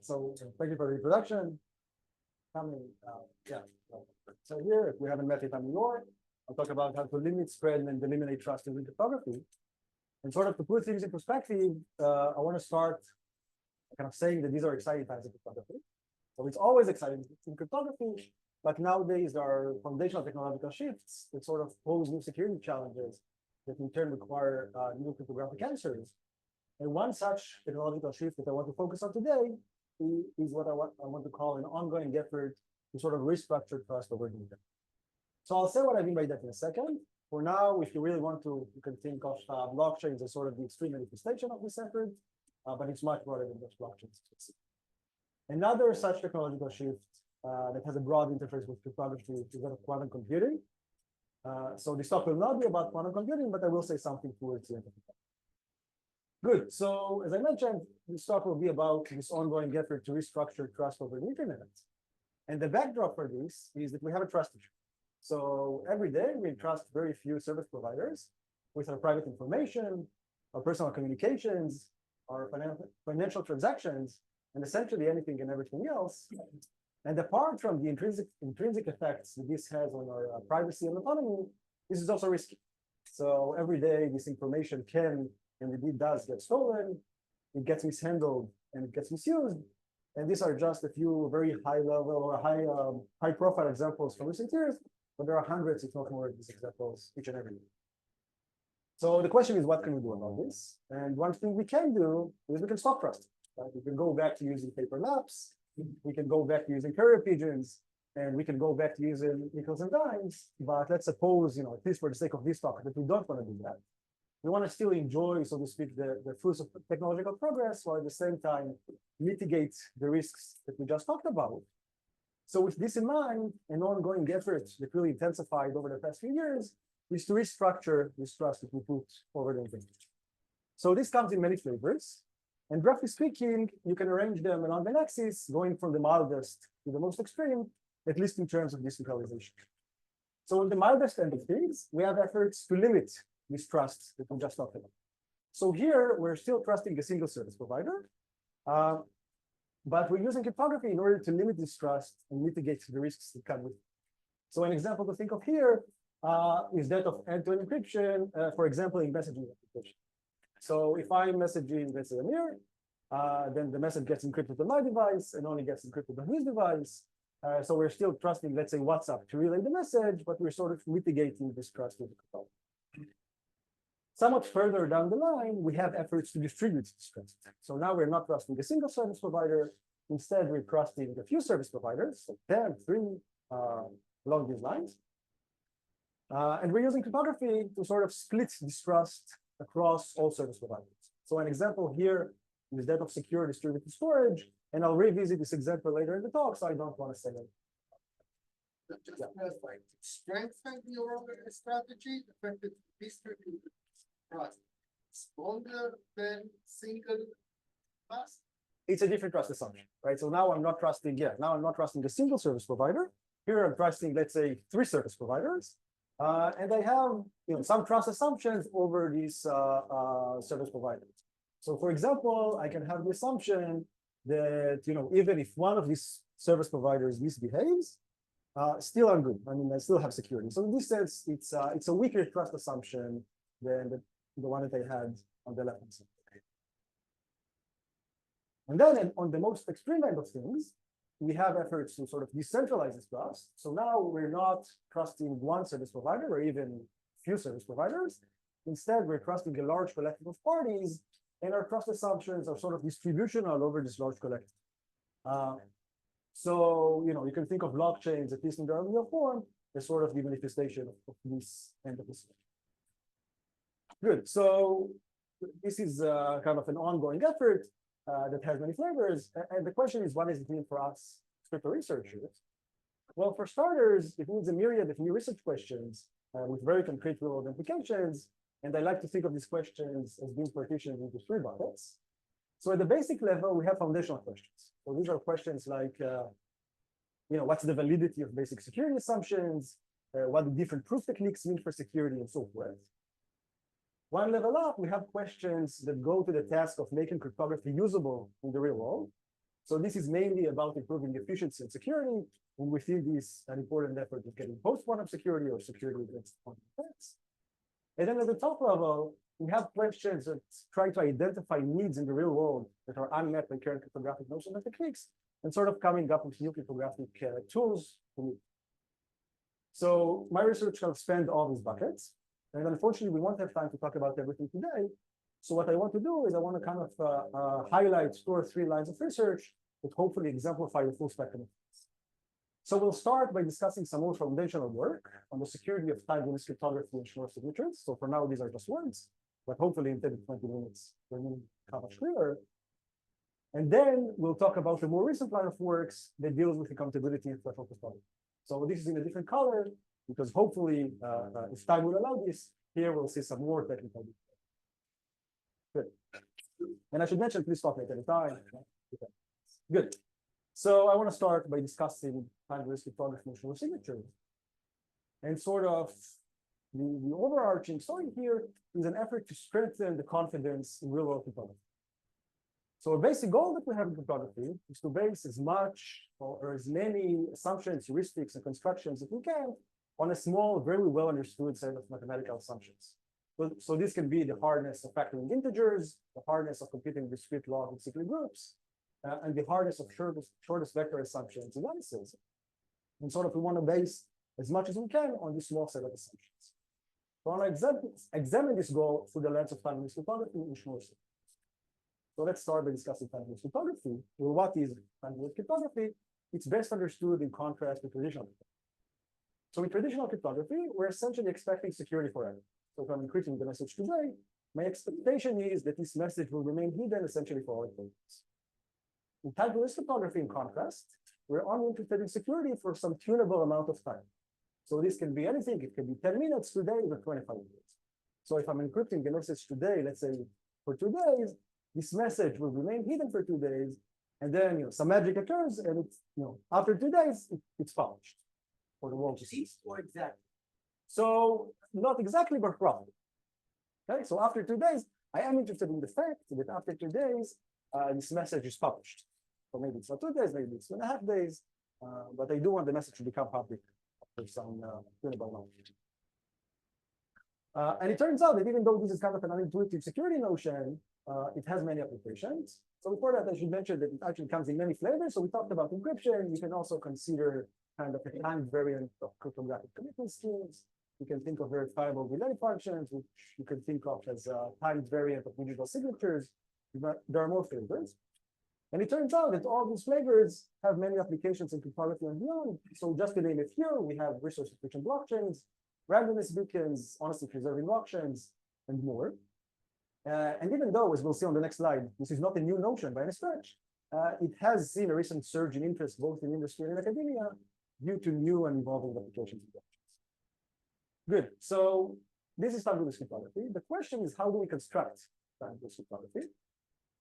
So thank you for the introduction. Yeah. So here, if we haven't met yet, I'm Lior. I'll talk about how to limit, spread, and eliminate trust in cryptography. And sort of to put things in perspective, I want to start kind of saying that these are exciting times in cryptography. So it's always exciting in cryptography, but nowadays there are foundational technological shifts that sort of pose new security challenges that in turn require new cryptographic answers. And one such technological shift that I want to focus on today is what I want to call an ongoing effort to sort of restructure trust over data. So I'll say what I mean by that in a second. For now, if you really want to, you can think of blockchains as sort of the extreme manifestation of this effort, but it's much broader than just blockchains. Another such technological shift that has a broad interface with cryptography is that of quantum computing. So this talk will not be about quantum computing, but I will say something towards the end of the talk. Good. So as I mentioned, this talk will be about this ongoing effort to restructure trust over the internet. And the backdrop for this is that we have a trust issue. So every day we entrust very few service providers with our private information, our personal communications, our financial transactions, and essentially anything and everything else. And apart from the intrinsic effects that this has on our privacy and autonomy, this is also risky. So every day this information can and indeed does get stolen, it gets mishandled, and it gets misused. And these are just a few very high level or high profile examples from recent years, but there are hundreds, if not more, of these examples each and every year. So the question is, what can we do about this? And one thing we can do is we can stop trusting. Right? We can go back to using paper maps, we can go back to using carrier pigeons, and we can go back to using nickels and dimes. But let's suppose, at least for the sake of this talk, that we don't want to do that. We want to still enjoy, so to speak, the fruits of technological progress, while at the same time mitigate the risks that we just talked about. So with this in mind, an ongoing effort that really intensified over the past few years is to restructure this trust that we put over the internet. So this comes in many flavors. And roughly speaking, you can arrange them along an axis, going from the mildest to the most extreme, at least in terms of decentralization. So on the mildest end of things, we have efforts to limit this trust that we just talked about. So here, we're still trusting a single service provider, but we're using cryptography in order to limit this trust and mitigate the risks that come with it. So an example to think of here is that of end-to-end encryption, for example, in messaging application. So if I'm messaging, let's say, Amir, then the message gets encrypted on my device and only gets encrypted on his device. So we're still trusting, let's say, WhatsApp to relay the message, but we're sort of mitigating this trust with the cryptography. Somewhat further down the line, we have efforts to distribute this trust. So now we're not trusting a single service provider. Instead, we're trusting a few service providers, so 10, 3, along these lines. And we're using cryptography to sort of split this trust across all service providers. So an example here is that of secure distributed storage. And I'll revisit this example later in the talk, so I don't want to say it. Just clarify, strengthen your strategy, effective distributed trust stronger than single trust? It's a different trust assumption, right? So now I'm not trusting, now I'm not trusting a single service provider. Here I'm trusting, let's say, 3 service providers. And I have some trust assumptions over these service providers. So for example, I can have the assumption that even if one of these service providers misbehaves, still I'm good. I mean, I still have security. So in this sense, it's a weaker trust assumption than the one that I had on the left-hand side. And then on the most extreme end of things, we have efforts to sort of decentralize this trust. So now we're not trusting one service provider or even few service providers. Instead, we're trusting a large collective of parties, and our trust assumptions are sort of distributional over this large collective. So you can think of blockchains, at least in their real form, as sort of the manifestation of this end of the spectrum. Good. So this is kind of an ongoing effort that has many flavors. And the question is, what does it mean for us crypto researchers? Well, for starters, it means a myriad of new research questions with very concrete real-world implications. And I like to think of these questions as being partitioned into 3 buckets. So at the basic level, we have foundational questions. So these are questions like, what's the validity of basic security assumptions? What do different proof techniques mean for security, and so forth. One level up, we have questions that go to the task of making cryptography usable in the real world. So this is mainly about improving efficiency and security. And we see this an important effort of getting post-quantum security or security against quantum attacks. And then at the top level, we have questions that try to identify needs in the real world that are unmet by current cryptographic notions and techniques, and sort of coming up with new cryptographic tools to meet. So my research will spend all these buckets, and unfortunately, we won't have time to talk about everything today. So what I want to do is I want to kind of highlight 2 or 3 lines of research that hopefully exemplify the full spectrum. So we'll start by discussing some more foundational work on the security of time-release cryptography and Schnorr signatures. So for now, these are just words, but hopefully in 10 to 20 minutes, we'll become much clearer. And then we'll talk about the more recent line of works that deals with accountability and threshold cryptography. So this is in a different color, because hopefully, if time will allow this, here we'll see some more technical details. Good. And I should mention, please stop me at any time. Okay. Good. So I want to start by discussing time-release cryptography and Schnorr signatures. And sort of the overarching story here is an effort to strengthen the confidence in real-world cryptography. So a basic goal that we have in cryptography is to base as much or as many assumptions, heuristics, and constructions that we can on a small, very well understood set of mathematical assumptions. So this can be the hardness of factoring integers, the hardness of computing discrete log and cyclic groups, and the hardness of shortest vector assumptions and analysis. And sort of we want to base as much as we can on this small set of assumptions. So I want to examine this goal through the lens of time-release cryptography and Schnorr signatures. So let's start by discussing time-release cryptography. Well, what is time-release cryptography? It's best understood in contrast with traditional cryptography. So in traditional cryptography, we're essentially expecting security forever. So if I'm encrypting the message today, my expectation is that this message will remain hidden essentially for all eternity. In time-release cryptography, in contrast, we're only interested in security for some tunable amount of time. So this can be anything. It can be 10 minutes, 2 days, or 25 minutes. So if I'm encrypting the message today, let's say for 2 days, this message will remain hidden for 2 days, and then some magic occurs, and it's after 2 days it's published for the world to see. Or exactly. So not exactly, but roughly. Okay. So after 2 days, I am interested in the fact that after 2 days, this message is published. So maybe it's not 2 days, maybe it's 2.5 days, but I do want the message to become public after some tunable amount. And it turns out that even though this is kind of an unintuitive security notion, it has many applications. So before that, I should mention that it actually comes in many flavors. So we talked about encryption. You can also consider kind of a timed variant of cryptographic commitment schemes. You can think of verifiable relay functions, which you can think of as a timed variant of digital signatures. There are more flavors. And it turns out that all these flavors have many applications in cryptography and beyond. So just to name a few, we have resource efficient blockchains, randomness beacons, honesty preserving auctions, and more. And even though, as we'll see on the next slide, this is not a new notion by any stretch, it has seen a recent surge in interest both in industry and in academia due to new and evolving applications. Good. So this is time-release cryptography. The question is, how do we construct time-release cryptography?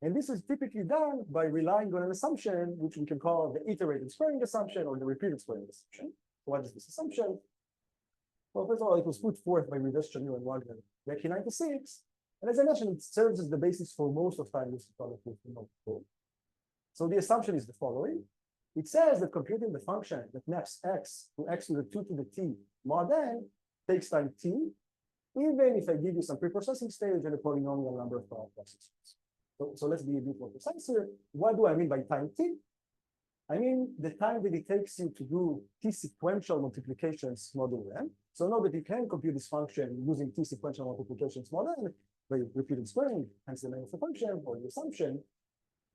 And this is typically done by relying on an assumption, which we can call the iterated squaring assumption or the repeated squaring assumption. So what is this assumption? Well, first of all, it was put forth by Rivest, Chanur, and Wagner back in 1996. And as I mentioned, it serves as the basis for most of time-release cryptography. So the assumption is the following. It says that computing the function that maps x to x to the 2 to the t mod n takes time t, even if I give you some preprocessing stage and a polynomial number of processes. So let's be a bit more precise here. What do I mean by time t? I mean the time that it takes you to do t sequential multiplications modulo n. So know that you can compute this function using t sequential multiplications mod n by repeated squaring, hence the name of the function or the assumption.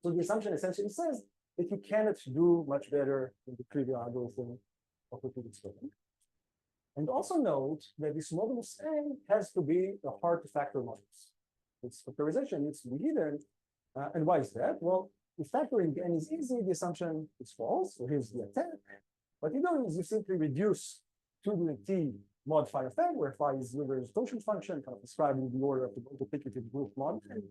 So the assumption essentially says that you cannot do much better than the trivial algorithm of repeated squaring. And also note that this modulus n has to be a hard to factor modulus. Its factorization needs to be hidden. And why is that? Well, if factoring n is easy, the assumption is false. So here's the attack. What you do is you simply reduce 2 to the t mod phi of n, where phi is Euler's Gaussian function, kind of describing the order of the multiplicative group mod n.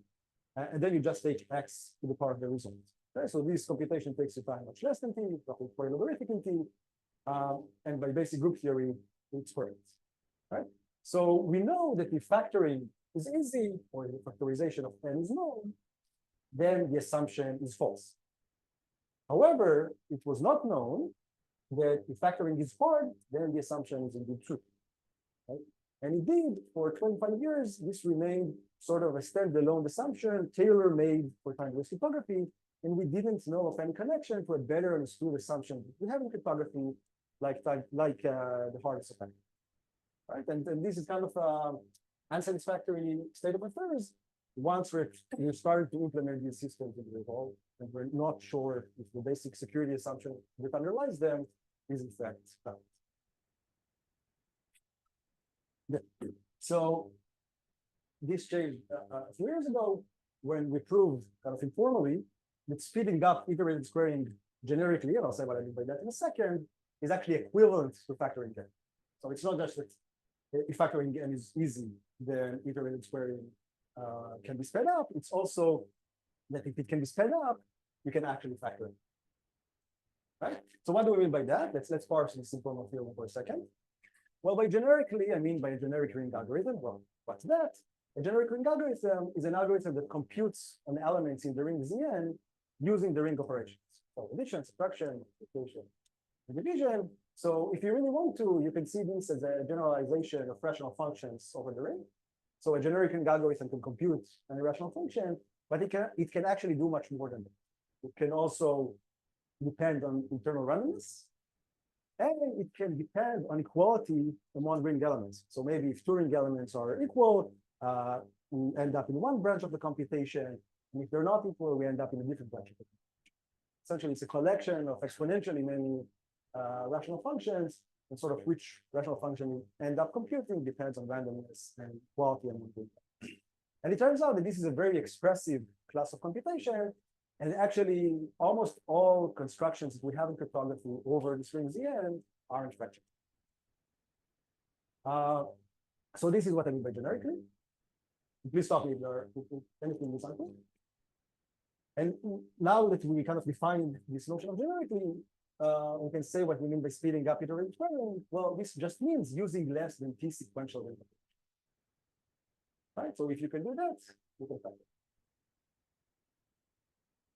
And then you just take x to the power of the result. Okay, so this computation takes you time much less than t, roughly 4 logarithmic in t. And by basic group theory, it's correct. Right? So we know that if factoring is easy, or the factorization of n is known, then the assumption is false. However, it was not known that if factoring is hard, then the assumption is indeed true. Right? And indeed, for 25 years, this remained sort of a standalone assumption, tailor-made for time-domain cryptography, and we didn't know of any connection to a better understood assumption we have in cryptography, like the hardest effect. Right? And this is kind of unsatisfactory state of affairs once we're starting to implement these systems in the evolve, and we're not sure if the basic security assumption that underlies them is in fact valid. Yeah. So this changed a few years ago when we proved kind of informally that speeding up iterated squaring generically, and I'll say what I mean by that in a second, is actually equivalent to factoring n. So it's not just that if factoring n is easy, then iterated squaring can be sped up. It's also that if it can be sped up, you can actually factor in. Right? So what do we mean by that? Let's parse this informal theorem for a second. Well, by generically, I mean by a generic ring algorithm. Well, what's that? A generic ring algorithm is an algorithm that computes on elements in the ring Zn using the ring operations. So addition, subtraction, multiplication, and division. So if you really want to, you can see this as a generalization of rational functions over the ring. So a generic ring algorithm can compute an irrational function, but it can actually do much more than that. It can also depend on internal randomness, and it can depend on equality among ring elements. So maybe if two ring elements are equal, we end up in one branch of the computation, and if they're not equal, we end up in a different branch of the computation. Essentially, it's a collection of exponentially many rational functions, and sort of which rational function you end up computing depends on randomness and equality among ring elements. And it turns out that this is a very expressive class of computation, and actually almost all constructions that we have in cryptography over the string Zn are instructions. So this is what I mean by generically. Please stop me if anything is unclear. And now that we kind of defined this notion of generically, we can say what we mean by speeding up iterative squaring. Well, this just means using less than t sequential data. Right? So if you can do that, you can find it.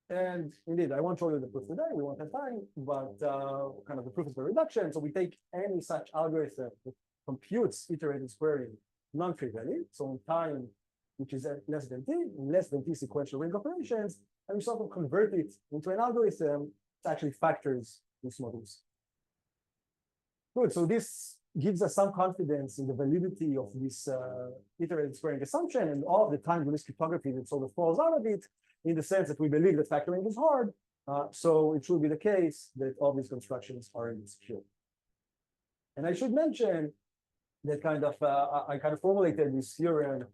And indeed, I won't show you the proof today, we won't have time, but kind of the proof is by reduction. So we take any such algorithm that computes iterated squaring non-trivially, so in time, which is less than t sequential ring operations, and we sort of convert it into an algorithm that actually factors these models. Good, so this gives us some confidence in the validity of this iterated squaring assumption and all of the time-domain cryptography that sort of falls out of it, in the sense that we believe that factoring is hard, so it should be the case that all these constructions are insecure. And I should mention that I kind of formulated this theorem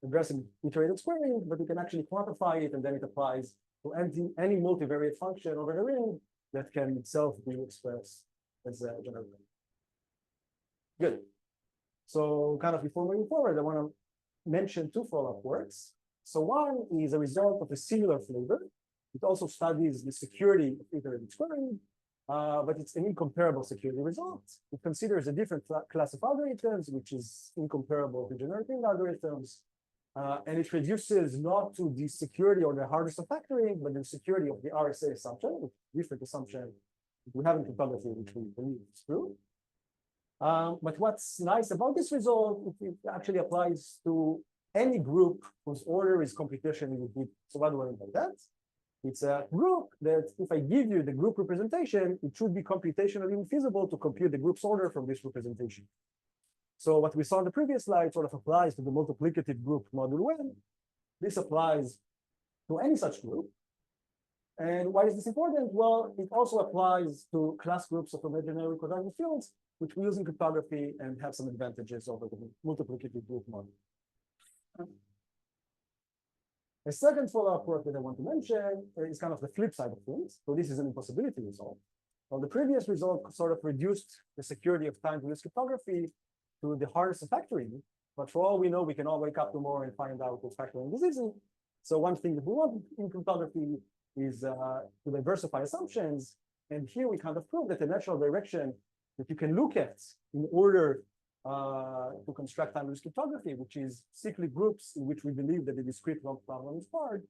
addressing iterated squaring, but you can actually quantify it, and then it applies to any multivariate function over the ring that can itself be expressed as a general ring. Good. So kind of before moving forward, I want to mention two follow-up works. So one is a result of a similar flavor. It also studies the security of iterated squaring, but it's an incomparable security result. It considers a different class of algorithms, which is incomparable to generic ring algorithms. And it reduces not to the security or the hardest of factoring, but the security of the RSA assumption, which is a different assumption we have in cryptography, which we believe is true. But what's nice about this result, it actually applies to any group whose order is computationally repeated. So what do I mean by that? It's a group that if I give you the group representation, it should be computationally infeasible to compute the group's order from this representation. So what we saw in the previous slide sort of applies to the multiplicative group module when. This applies to any such group. And why is this important? Well, it also applies to class groups of imaginary quadratic fields, which we use in cryptography and have some advantages over the multiplicative group model. A second follow-up work that I want to mention is kind of the flip side of things. So this is an impossibility result. Well, the previous result sort of reduced the security of time-domain cryptography to the hardest of factoring. But for all we know, we can all wake up tomorrow and find out that factoring is easy. So one thing that we want in cryptography is to diversify assumptions. And here we kind of prove that the natural direction that you can look at in order to construct time-domain cryptography, which is cyclic groups in which we believe that the discrete log problem is hard.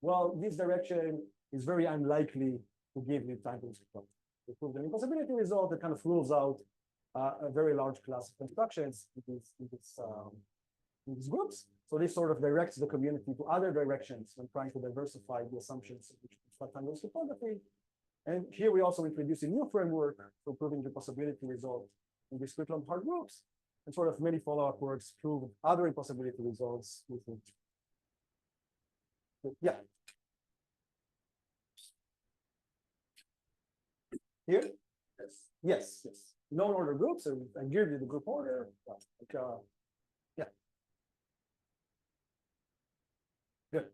Well, this direction is very unlikely to give you time to prove the impossibility result that kind of rules out a very large class of instructions in these groups. So this sort of directs the community to other directions when trying to diversify the assumptions which construct Handler's cryptography. And here we also introduce a new framework for proving the possibility result in discrete long hard groups, and sort of many follow-up works prove other impossibility results with it. Yeah. Here? Yes. Known order groups, and I give you the group order. Yeah. Good.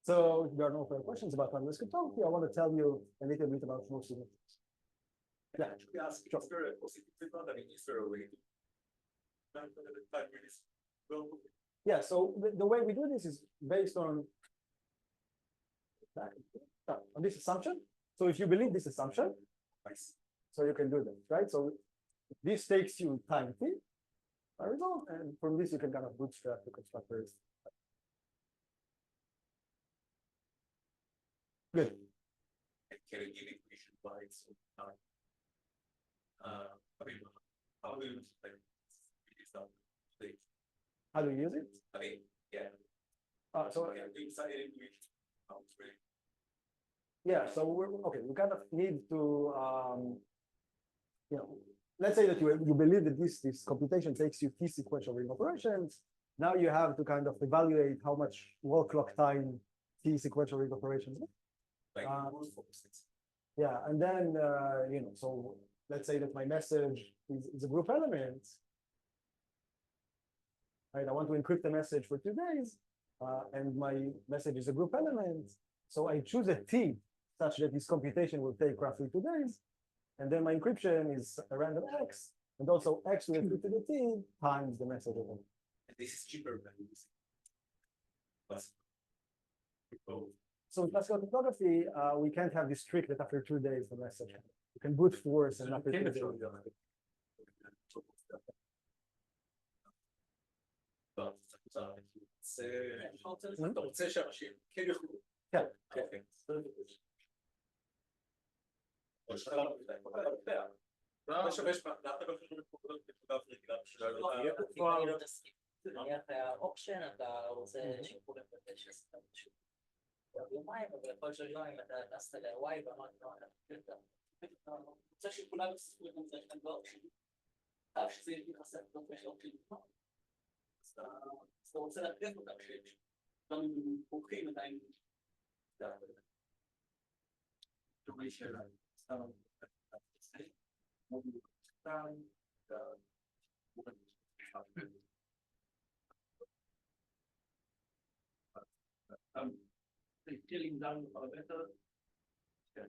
So if there are no further questions about Handler's cryptography, I want to tell you a little bit about most of it. Yeah. Sure. Yeah, so the way we do this is based on this assumption. So if you believe this assumption, so you can do that, right? So this takes you time t, result, and from this you can kind of bootstrap the constructors. Good. Can you give equation by its own time? I mean, how do you like this? How do you use it? I mean, yeah. So inside equation. yeah, so we kind of need to let's say that you believe that this computation takes you t sequential ring operations. Now you have to kind of evaluate how much wall clock time t sequential ring operations. Like yeah, and then so let's say that my message is a group element. Right, I want to encrypt the message for 2 days, and my message is a group element. So I choose a t such that this computation will take roughly 2 days, and then my encryption is a random x, and also x will encrypt to the t times the message. And this is cheaper than this. So in classical cryptography, we can't have this trick that after 2 days the message. You can brute force and after 2 days. אתה רוצה שאנשים כן יוכלו. כן. נניח האופשן, אתה רוצה שיקחו לבקש יומיים, אבל יכול להיות שיומיים אתה טסת להוואי ואמרת לו, אתה רוצה שכולם יספרו את זה שאתם לא אופשן. חייב שזה יחסר, לא יש אופשן. אז אתה רוצה להקריב אותם שיש. גם אם פורחים עדיין. דוגמא שאלה, סתם killing down the parameter, כן,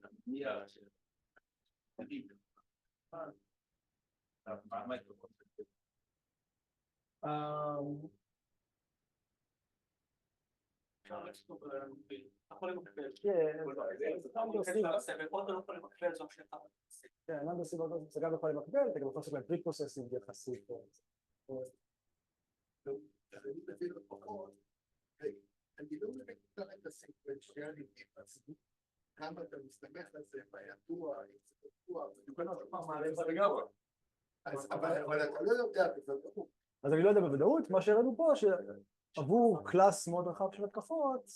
למד הסיבות זה גם יכול למקבל, אתה גם יכול לעשות להם פרי פרוססינג יחסית. אני לא מבין את הסקוונציאלי, כמה אתה מסתמך על זה, בידוע, אבל אתה לא יודע בוודאות. אז אני לא יודע בוודאות, מה שהראינו פה, שעבור קלאס מאוד רחב של התקפות,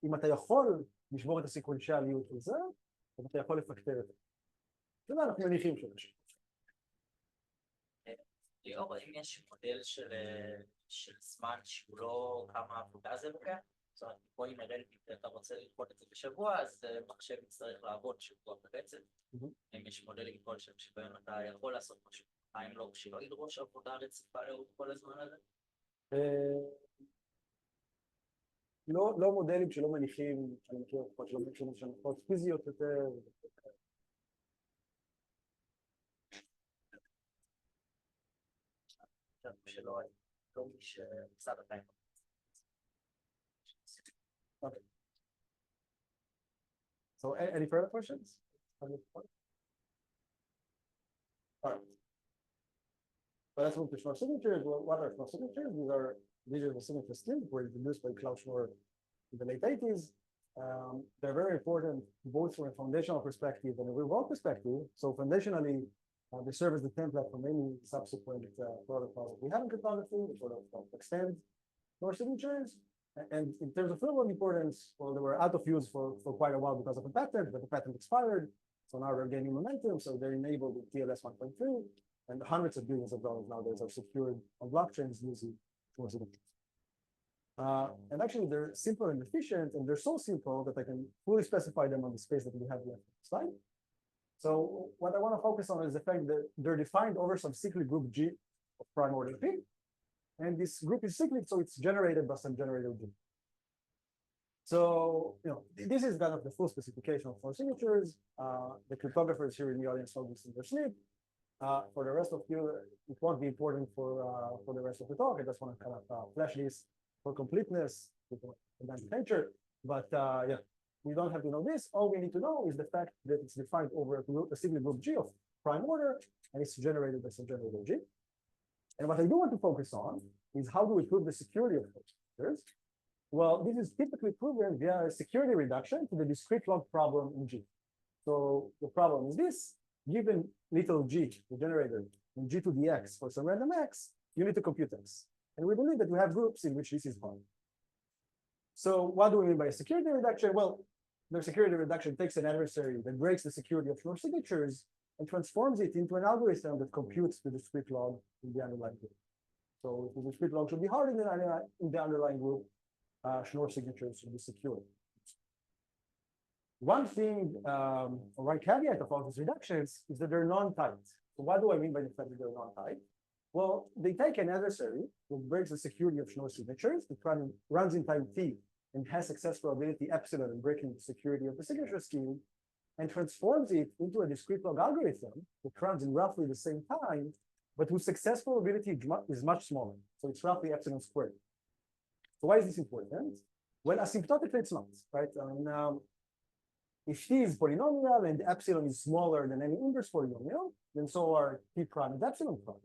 אם אתה יכול לשבור את הסקוונציאליות לזה, אז אתה יכול לפקטר את זה. זה מה אנחנו מניחים שיש. ליאור, האם יש מודל של זמן שהוא לא כמה עבודה זה לוקח? זאת אומרת, פה אם נראה לי, אתה רוצה ללכוד את זה בשבוע, אז מחשב יצטרך לעבוד שבוע ברצף. אם יש מודלים כלשהם שבהם אתה יכול לעשות משהו, האם לא, שלא ידרוש עבודה רציפה לאורך כל הזמן הזה? לא מודלים שלא מניחים, אני מכיר לפחות שלא מניחים שנחות פיזיות יותר. שלא מי שצד עדיין. Okay. So any further questions? All right. But let's move to Schnorr signatures. What are Schnorr signatures? These are the signature schemes were introduced by Klaus Schnorr in the late 80s. They're very important both from a foundational perspective and a real-world perspective. So foundationally, they serve as the template for many subsequent protocols we have in cryptography, that sort of extend Tor signatures. And in terms of real-world importance, well, they were out of use for quite a while because of a patent, but the patent expired. So now they're gaining momentum. So they're enabled with TLS 1.3, and hundreds of billions of dollars nowadays are secured on blockchains using Tor signatures. And actually, they're simple and efficient, and they're so simple that I can fully specify them on the space that we have here on the slide. So what I want to focus on is the fact that they're defined over some cyclic group G of prime order P. And this group is cyclic, so it's generated by some generator G. So, this is kind of the full specification of Tor signatures. The cryptographers here in the audience know this in their sleep. For the rest of you, it won't be important for the rest of the talk. I just want to kind of flash this for completeness, nature. But yeah, we don't have to know this. All we need to know is the fact that it's defined over a cyclic group G of prime order, and it's generated by some generator G. And what I do want to focus on is how do we prove the security of those? Well, this is typically proven via security reduction to the discrete log problem in G. So the problem is this: given little g, the generator, and g to the x for some random x, you need to compute x. And we believe that we have groups in which this is fine. So what do we mean by security reduction? Well, the security reduction takes an adversary that breaks the security of Schnorr signatures and transforms it into an algorithm that computes the discrete log in the underlying group. So if the discrete log should be hard in the underlying group, Schnorr signatures should be secure. One thing, one caveat of all these reductions is that they're non-tight. So what do I mean by the fact that they're non-tight? Well, they take an adversary that breaks the security of Schnorr signatures, that runs in time t and has success probability epsilon in breaking the security of the signature scheme, and transforms it into a discrete log algorithm that runs in roughly the same time, but whose success probability is much smaller. So it's roughly epsilon squared. So why is this important? Well, asymptotically, it's not, right? If t is polynomial and epsilon is smaller than any inverse polynomial, then so are t prime and epsilon prime.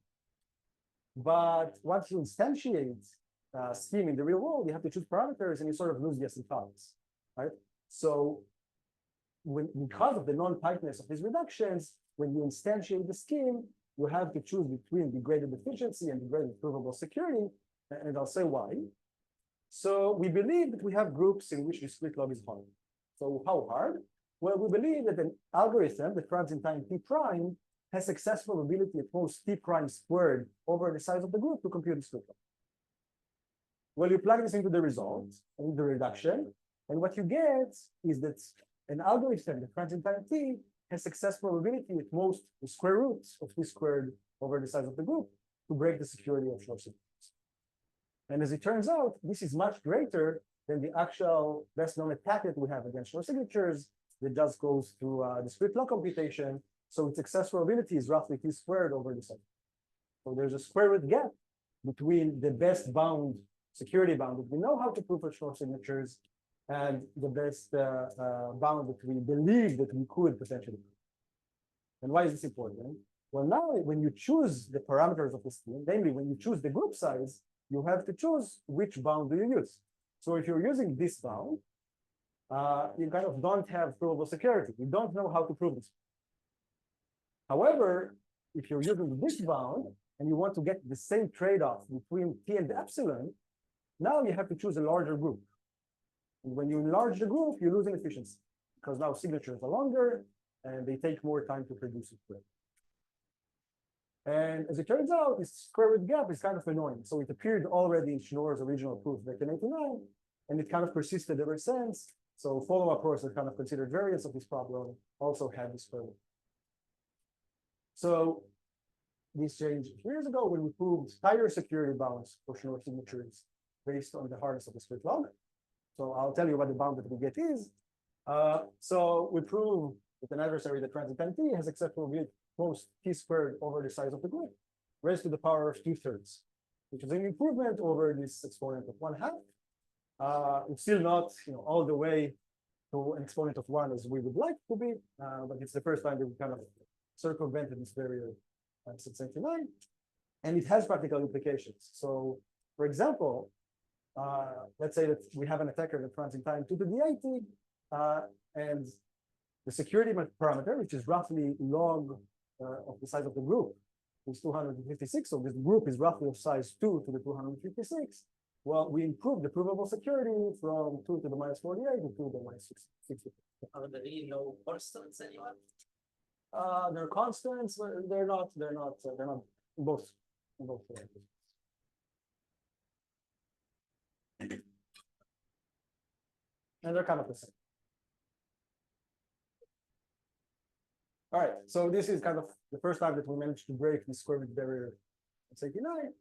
But once you instantiate a scheme in the real world, you have to choose parameters and you sort of lose the asymptotics, right? So because of the non-tightness of these reductions, when you instantiate the scheme, you have to choose between degraded efficiency and degraded provable security, and I'll say why. So we believe that we have groups in which discrete log is hard. So how hard? Well, we believe that an algorithm that runs in time t prime has success probability at most t prime squared over the size of the group to compute discrete log. Well, you plug this into the result, in the reduction, and what you get is that an algorithm that runs in time t has success probability at most the square root of t squared over the size of the group to break the security of Schnorr signatures. And as it turns out, this is much greater than the actual best known attack that we have against Schnorr signatures that just goes through discrete log computation. So its success probability is roughly t squared over the size. So there's a square root gap between the best bound, security bound that we know how to prove for Schnorr signatures and the best bound that we believe that we could potentially prove. And why is this important? Well, now when you choose the parameters of the scheme, namely when you choose the group size, you have to choose which bound do you use. So if you're using this bound, you kind of don't have provable security. You don't know how to prove this. However, if you're using this bound and you want to get the same trade-off between t and epsilon, now you have to choose a larger group. And when you enlarge the group, you lose in efficiency because now signatures are longer and they take more time to produce it. And as it turns out, this square root gap is kind of annoying. So it appeared already in Schnorr's original proof back in 1989, and it kind of persisted ever since. So follow-up courses that kind of considered variants of this problem also had this square root. So this changed a few years ago when we proved tighter security bounds for Schnorr signatures based on the hardness of the discrete log. So I'll tell you what the bound that we get is. So we prove that an adversary that runs in time t has success probability most t squared over the size of the group, raised to the power of 2/3, which is an improvement over this exponent of 1/2. It's still not, all the way to an exponent of 1 as we would like to be, but it's the first time that we kind of circumvented this barrier since 1999, and it has practical implications. So, for example, let's say that we have an attacker that runs in time 2 to the 80, and the security parameter, which is roughly log of the size of the group, is 256. So this group is roughly of size 2 to the 256. Well, we improve the provable security from 2 to the minus 48 to 2 to the minus 60. Are there really no constants anymore? They're constants, but they're not both. And they're kind of the same. All right, so this is kind of the first time that we managed to break the square root barrier at 89.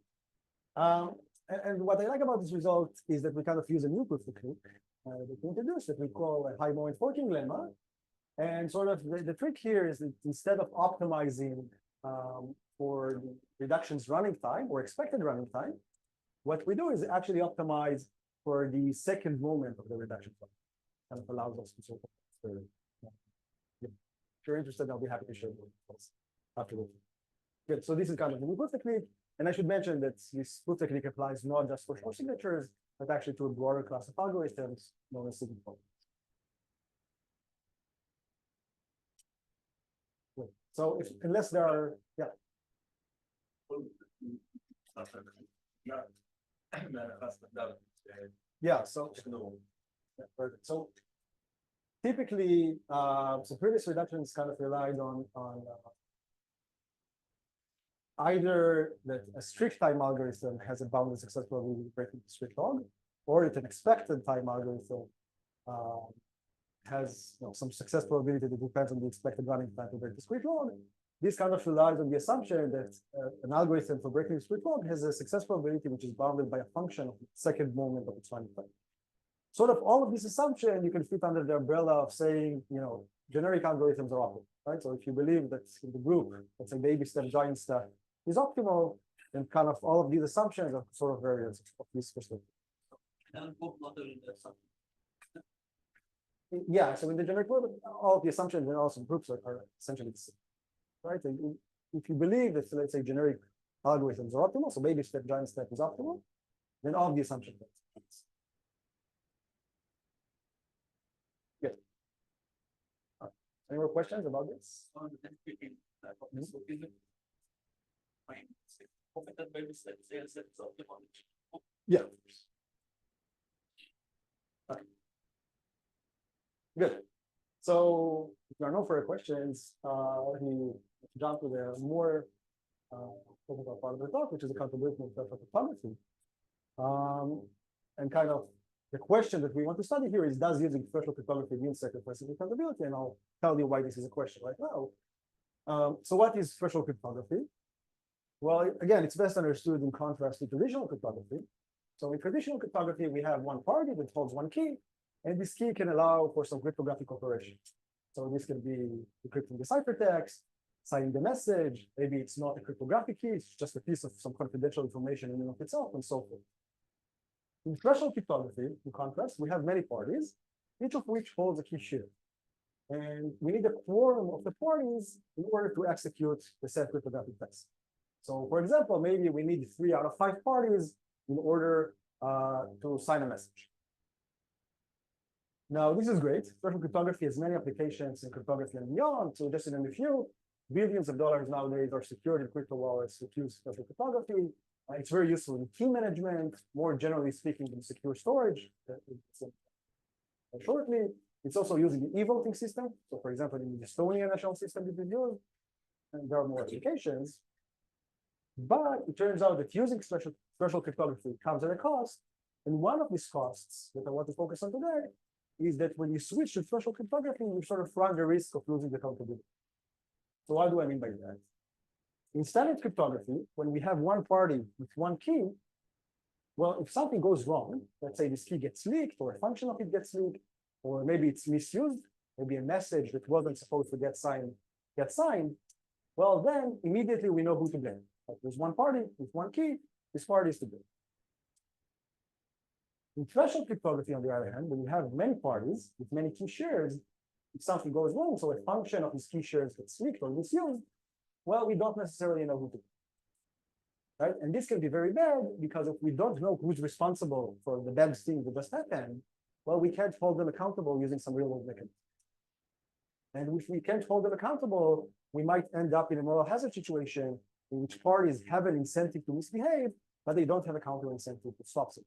And what I like about this result is that we kind of use a new proof technique that we introduced that we call a high moment forking lemma. And sort of the trick here is that instead of optimizing for the reduction's running time or expected running time, what we do is actually optimize for the second moment of the reduction time. Kind of allows us to sort of, if you're interested, I'll be happy to share more details afterwards. Good, so this is kind of the new proof technique. And I should mention that this proof technique applies not just for short signatures, but actually to a broader class of algorithms known as signal problems. So unless there are, so perfect. So typically, so previous reductions kind of relied on either that a strict time algorithm has a bounded success probability breaking the strict log, or that an expected time algorithm has some success probability that depends on the expected running time to break the discrete log. This kind of relies on the assumption that an algorithm for breaking the discrete log has a success probability which is bounded by a function of the second moment of its running time. Sort of all of this assumption you can fit under the umbrella of saying, generic algorithms are optimal, right? So if you believe that in the group, let's say baby step, giant step is optimal, then kind of all of these assumptions are sort of variants of this perspective. Yeah, so in the generic world, all of the assumptions and also groups are essentially the same, right? So if you believe that, let's say, generic algorithms are optimal, so baby step, giant step is optimal, then all of the assumptions are good. Any more questions about this? Yeah. Good. So if there are no further questions, let me jump to the more technical part of the talk, which is accountability of cryptography. And kind of the question that we want to study here is, does using threshold cryptography mean sacrificing accountability? And I'll tell you why this is a question right now. So what is threshold cryptography? Well, again, it's best understood in contrast to traditional cryptography. So in traditional cryptography, we have one party that holds one key, and this key can allow for some cryptographic operations. So this can be decrypting the ciphertext, signing the message. Maybe it's not a cryptographic key, it's just a piece of some confidential information in and of itself, and so forth. In threshold cryptography, in contrast, we have many parties, each of which holds a key share. And we need a quorum of the parties in order to execute the said cryptographic test. So for example, maybe we need 3 out of 5 parties in order to sign a message. Now, this is great. Threshold cryptography has many applications in cryptography and beyond. So just to name a few, billions of dollars nowadays are secured in crypto wallets that use threshold cryptography. It's very useful in key management, more generally speaking, in secure storage. Shortly, it's also used in the e-voting system. So for example, in the Estonian national system it is used, and there are more applications. But it turns out that using threshold cryptography comes at a cost. And one of these costs that I want to focus on today is that when you switch to threshold cryptography, you sort of run the risk of losing the accountability. So what do I mean by that? In standard cryptography, when we have one party with one key, well, if something goes wrong, let's say this key gets leaked or a function of it gets leaked, or maybe it's misused, maybe a message that wasn't supposed to get signed, well, then immediately we know who to blame. Like there's one party with one key, this party is to blame. In threshold cryptography, on the other hand, when you have many parties with many key shares, if something goes wrong, so a function of these key shares gets leaked or misused, well, we don't necessarily know who to blame. right? And this can be very bad because if we don't know who's responsible for the bad thing that just happened, well, we can't hold them accountable using some real world mechanism. And if we can't hold them accountable, we might end up in a moral hazard situation in which parties have an incentive to misbehave, but they don't have a counter incentive to stop it.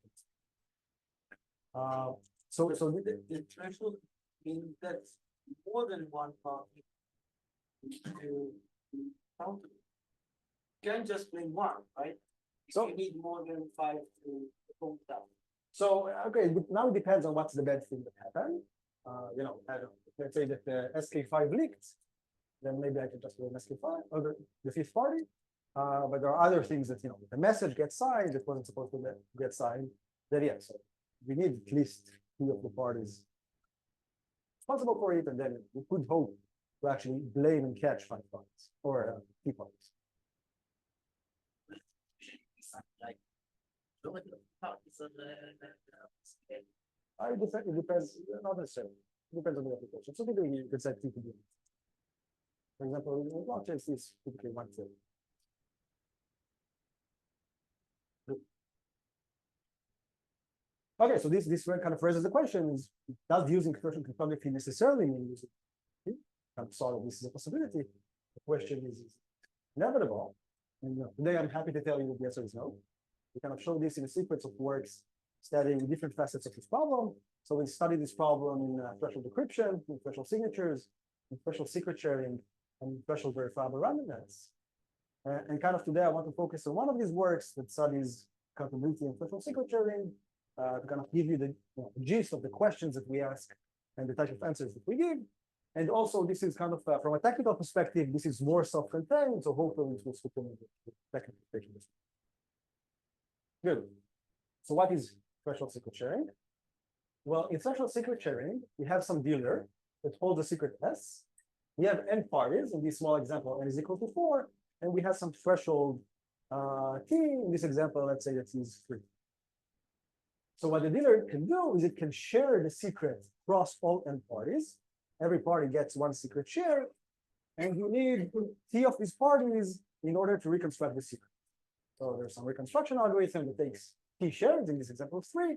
So The threshold means that more than one party to count. You can't just blame one, right? So- You need more than 5 to hold down. So, okay, now it depends on what's the bad thing that happened. You know, I don't, let's say that the SK5 leaked, then maybe I could just blame SK5 or the fifth party. But there are other things that, you know, the message gets signed, it wasn't supposed to get signed. Then yeah, so we need at least 2 of the parties responsible for it, and then we could hope to actually blame and catch 5 parties or 3 parties. Like, look at the parties of the It depends, not necessarily. It depends on the application. So typically you could set 2 to be. For example, in blockchains, this typically 1 to. Okay, so this kind of raises the question: is does using cryptography necessarily mean using? Kind of saw that this is a possibility. The question is inevitable. And today I'm happy to tell you that the answer is no. We kind of show this in a sequence of works studying different facets of this problem. So we study this problem in threshold decryption, in threshold signatures, in threshold secret sharing, and threshold verifiable randomness. And kind of today I want to focus on one of these works that studies accountability and threshold secret sharing, to kind of give you the gist of the questions that we ask and the type of answers that we give. And also, this is kind of from a technical perspective, this is more self-contained, so hopefully it will fit in the technical perspective. Good. So what is threshold secret sharing? Well, in threshold secret sharing, we have some dealer that holds a secret S. We have n parties. In this small example, n is equal to 4, and we have some threshold t. In this example, let's say that is 3. So what the dealer can do is it can share the secret across all n parties. Every party gets 1 secret share, and you need t of these parties in order to reconstruct the secret. So there's some reconstruction algorithm that takes t shares, in this example of 3,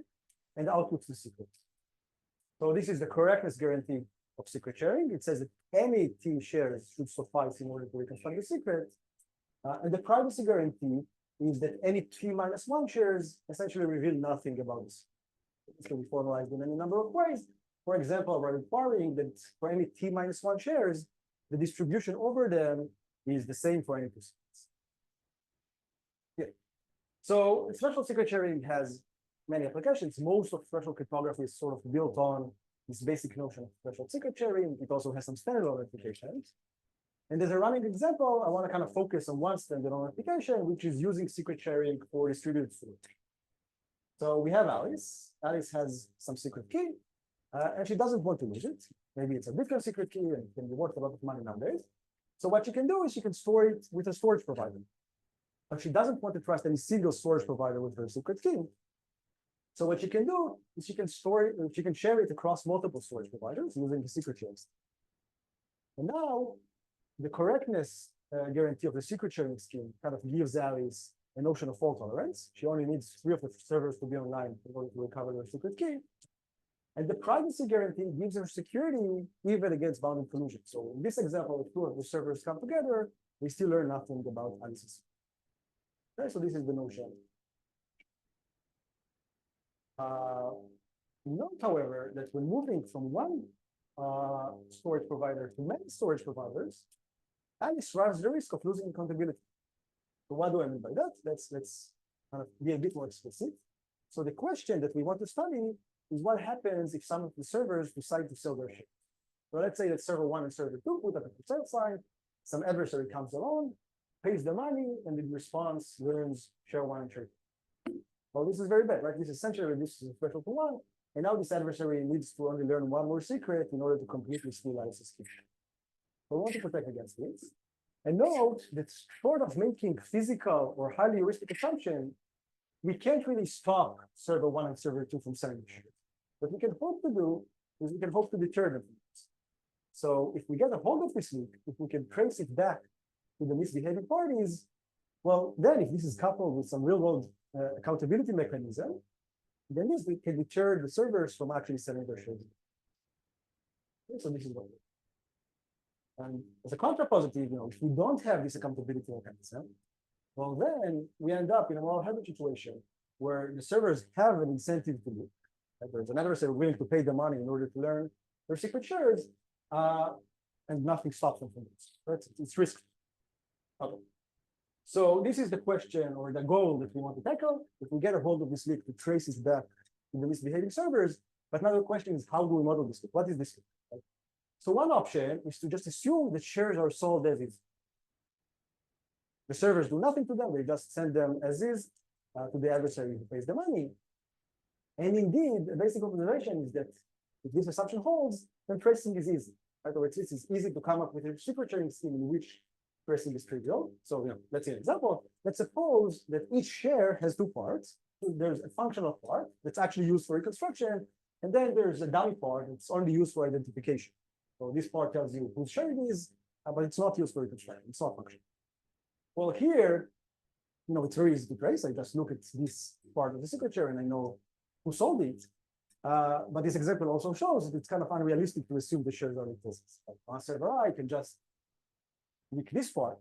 and outputs the secret. So this is the correctness guarantee of secret sharing. It says that any t shares should suffice in order to reconstruct the secret. And the privacy guarantee is that any t minus 1 shares essentially reveal nothing about this. This can be formalized in any number of ways. For example, we're requiring that for any t minus 1 shares, the distribution over them is the same for any 2 secrets. Yeah. So threshold secret sharing has many applications. Most of threshold cryptography is sort of built on this basic notion of threshold secret sharing. It also has some standalone applications. And as a running example, I want to kind of focus on one standalone application, which is using secret sharing for distributed storage. So we have Alice. Alice has some secret key, and she doesn't want to lose it. Maybe it's a different secret key and it can be worth a lot of money nowadays. So what she can do is she can store it with a storage provider. But she doesn't want to trust any single storage provider with her secret key. So what she can do is she can store it, she can share it across multiple storage providers using the secret shares. And now the correctness guarantee of the secret sharing scheme kind of gives Alice a notion of fault tolerance. She only needs 3 of the servers to be online in order to recover her secret key. And the privacy guarantee gives her security even against bounded collusion. So in this example, if 2 of the servers come together, we still learn nothing about Alice's. Okay, so this is the notion. Note, however, that when moving from one storage provider to many storage providers, Alice runs the risk of losing accountability. So what do I mean by that? Let's kind of be a bit more explicit. So the question that we want to study is what happens if some of the servers decide to sell their share. So let's say that server 1 and server 2 put up a for sale sign, some adversary comes along, pays the money, and in response learns share 1 and share 2. Well, this is very bad, right? This essentially reduces the threshold to 1, and now this adversary needs to only learn 1 more secret in order to completely steal Alice's key. So we want to protect against this. And note that short of making physical or highly heuristic assumption, we can't really stop server 1 and server 2 from selling the share. What we can hope to do is we can hope to deter them. So if we get a hold of this leak, if we can trace it back to the misbehaving parties, Well, then if this is coupled with some real world accountability mechanism, then this we can deter the servers from actually selling their shares. Okay, so this is what. And as a contrapositive, if we don't have this accountability mechanism, well, then we end up in a moral hazard situation where the servers have an incentive to leak. Right? There's an adversary willing to pay the money in order to learn their secret shares, and nothing stops them from this. Right? It's risky. Okay. So this is the question or the goal that we want to tackle. If we get a hold of this leak, to trace it back to the misbehaving servers. But now the question is, how do we model this leak? What is this leak? Right? So one option is to just assume that shares are sold as is. The servers do nothing to them, they just send them as is to the adversary who pays the money. And indeed, the basic observation is that if this assumption holds, then tracing is easy. Right? Or at least it's easy to come up with a secret sharing scheme in which tracing is trivial. So let's see an example. Let's suppose that each share has two parts. There's a functional part that's actually used for reconstruction, and then there's a dummy part that's only used for identification. So this part tells you whose share it is, but it's not used for reconstruction. It's not functional. Well, here, it's very easy to trace. I just look at this part of the secret share and I know who sold it. But this example also shows that it's kind of unrealistic to assume the shares are equal. On server I can just leak this part,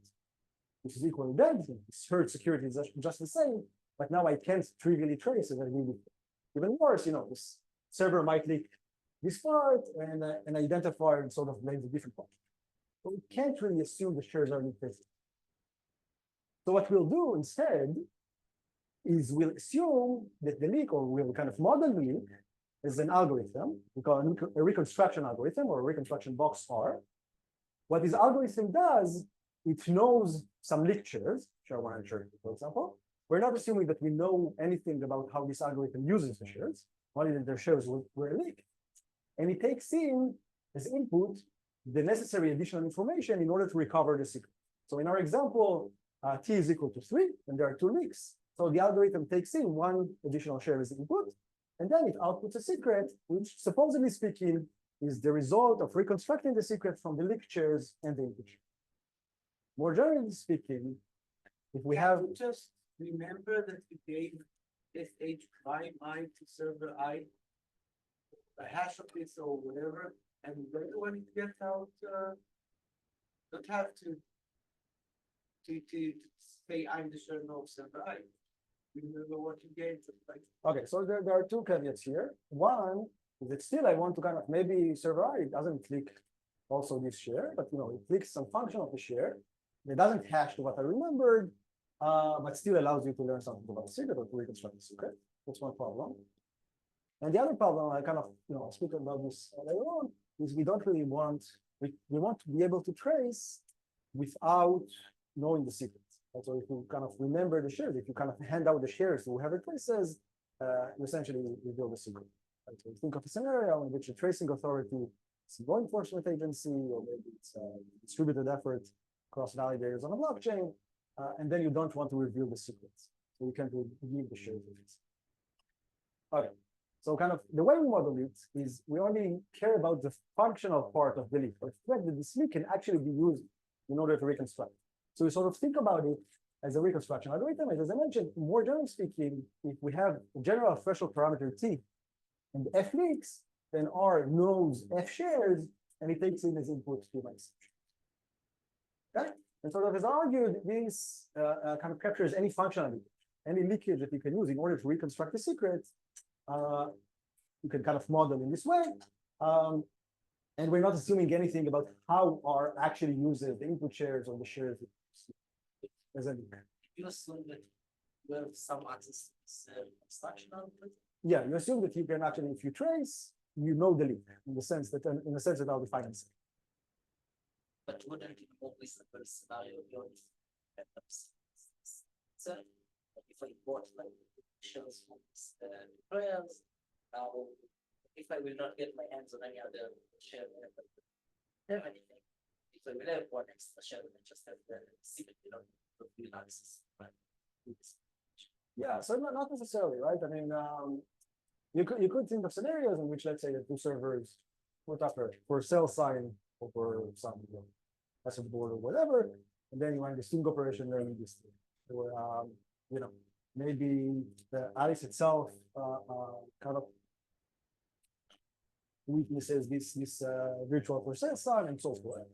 which is equal to that. Search security is just the same, but now I can't trivially trace as I did before. Even worse, this server might leak this part and identify and sort of blame the different part. But we can't really assume the shares are equal. So what we'll do instead is we'll assume that the leak, or we'll kind of model the leak as an algorithm. We call it a reconstruction algorithm or a reconstruction box R. What this algorithm does, it knows some leaked shares, share 1 and share 2, for example. We're not assuming that we know anything about how this algorithm uses the shares, only that their shares were leaked. And it takes in as input the necessary additional information in order to recover the secret. So in our example, T is equal to 3, and there are 2 leaks. So the algorithm takes in 1 additional share as input, and then it outputs a secret, which supposedly speaking is the result of reconstructing the secret from the leaked shares and the input. More generally speaking, if we have just remember that we gave SH prime I to server I, a hash of this or whatever, and then when it gets out, don't have to say I'm the share of server I. Remember what you gave. Okay, so there are 2 caveats here. One is that still I want to kind of maybe server I doesn't leak also this share, but it leaks some function of the share. It doesn't hash to what I remembered, but still allows you to learn something about the secret or to reconstruct the secret. That's one problem. And the other problem, I kind of speak about this later on, is we don't really want we want to be able to trace without knowing the secret. And so if you kind of remember the shares, if you kind of hand out the shares to whoever traces, you essentially reveal the secret. Right? So think of a scenario in which a tracing authority is a law enforcement agency, or maybe it's a distributed effort across validators on a blockchain, and then you don't want to reveal the secrets. So you can't give the shares. Okay. So kind of the way we model it is we only care about the functional part of the leak, or the fact that this leak can actually be used in order to reconstruct. So we sort of think about it as a reconstruction algorithm. And as I mentioned, more generally speaking, if we have a general threshold parameter T and F leaks, then R knows F shares and it takes in as input T minus. Okay? And sort of as argued, this kind of captures any functionality, any leakage that you can use in order to reconstruct the secret. You can kind of model in this way. And we're not assuming anything about how R actually uses the input shares or the shares as a leak. You assume that we have some access to construction output? Yeah, you assume that you can actually, if you trace, you know the leak in the sense that I'll define it. But wouldn't it always the first scenario your so if I bought like shares from prayers, now if I will not get my hands on any other share, have anything. If I will have one extra share, I just have the secret, access. Right? Yeah, so not necessarily, right? I mean, you could think of scenarios in which, let's say, the 2 servers put up for sell sign over some message board or whatever, and then you run the string operation learning this thing. Or, you know, maybe the Alice itself kind of witnesses this virtual processor and so forth.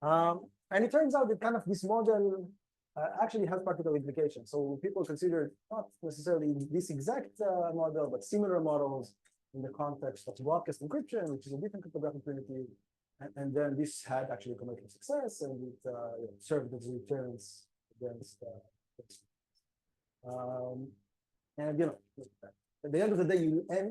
And it turns out that kind of this model actually has practical implications. So people consider not necessarily this exact model, but similar models in the context of broadcast encryption, which is a different cryptographic primitive. And then this had actually commercial success, and it served as returns against. And you know, at the end of the day,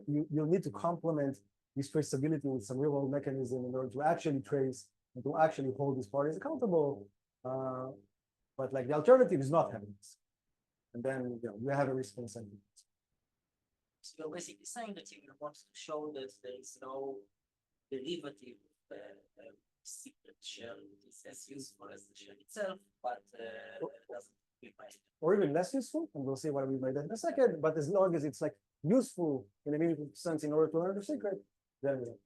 you'll need to complement this traceability with some real world mechanism in order to actually trace and to actually hold these parties accountable. But like the alternative is not having this. And then you have a risk incentive. So you're basically saying that you want to show that there is no derivative secret shell is as useful as the shell itself, but doesn't be by or even less useful, and we'll see what we made that in a second, but as long as it's like useful in a meaningful sense in order to learn the secret, then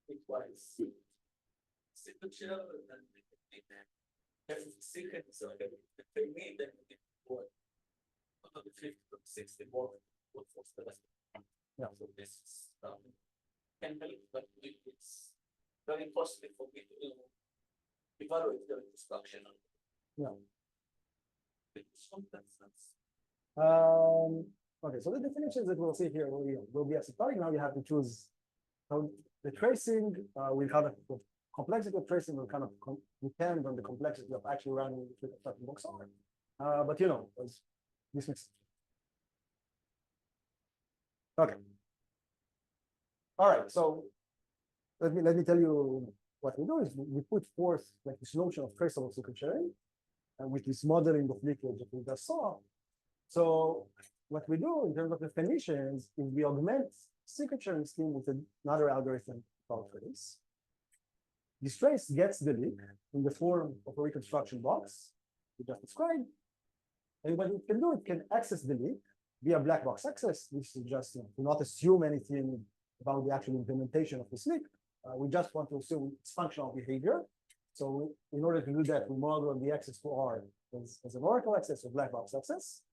It was secret shell and then secret, so for me, then what? 50 to 60 more for the rest. Yeah. So this can help, but it's very possible for me to evaluate the destruction. Yeah. Sense. Okay, so the definitions that we'll see here will be asymptotic. Now you have to choose how the tracing will kind of the complexity of tracing will kind of depend on the complexity of actually running the cryptographic box R. But you know, this makes sense. Okay. All right, so let me tell you what we do is we put forth like this notion of traceable secret sharing and with this modeling of leakage that we just saw. So what we do in terms of definitions is we augment secret sharing scheme with another algorithm called trace. This trace gets the leak in the form of a reconstruction box we just described. And what it can do, it can access the leak via black box access, which is just to not assume anything about the actual implementation of this leak. We just want to assume its functional behavior. So in order to do that, we model the access to R as an oracle access or black box access.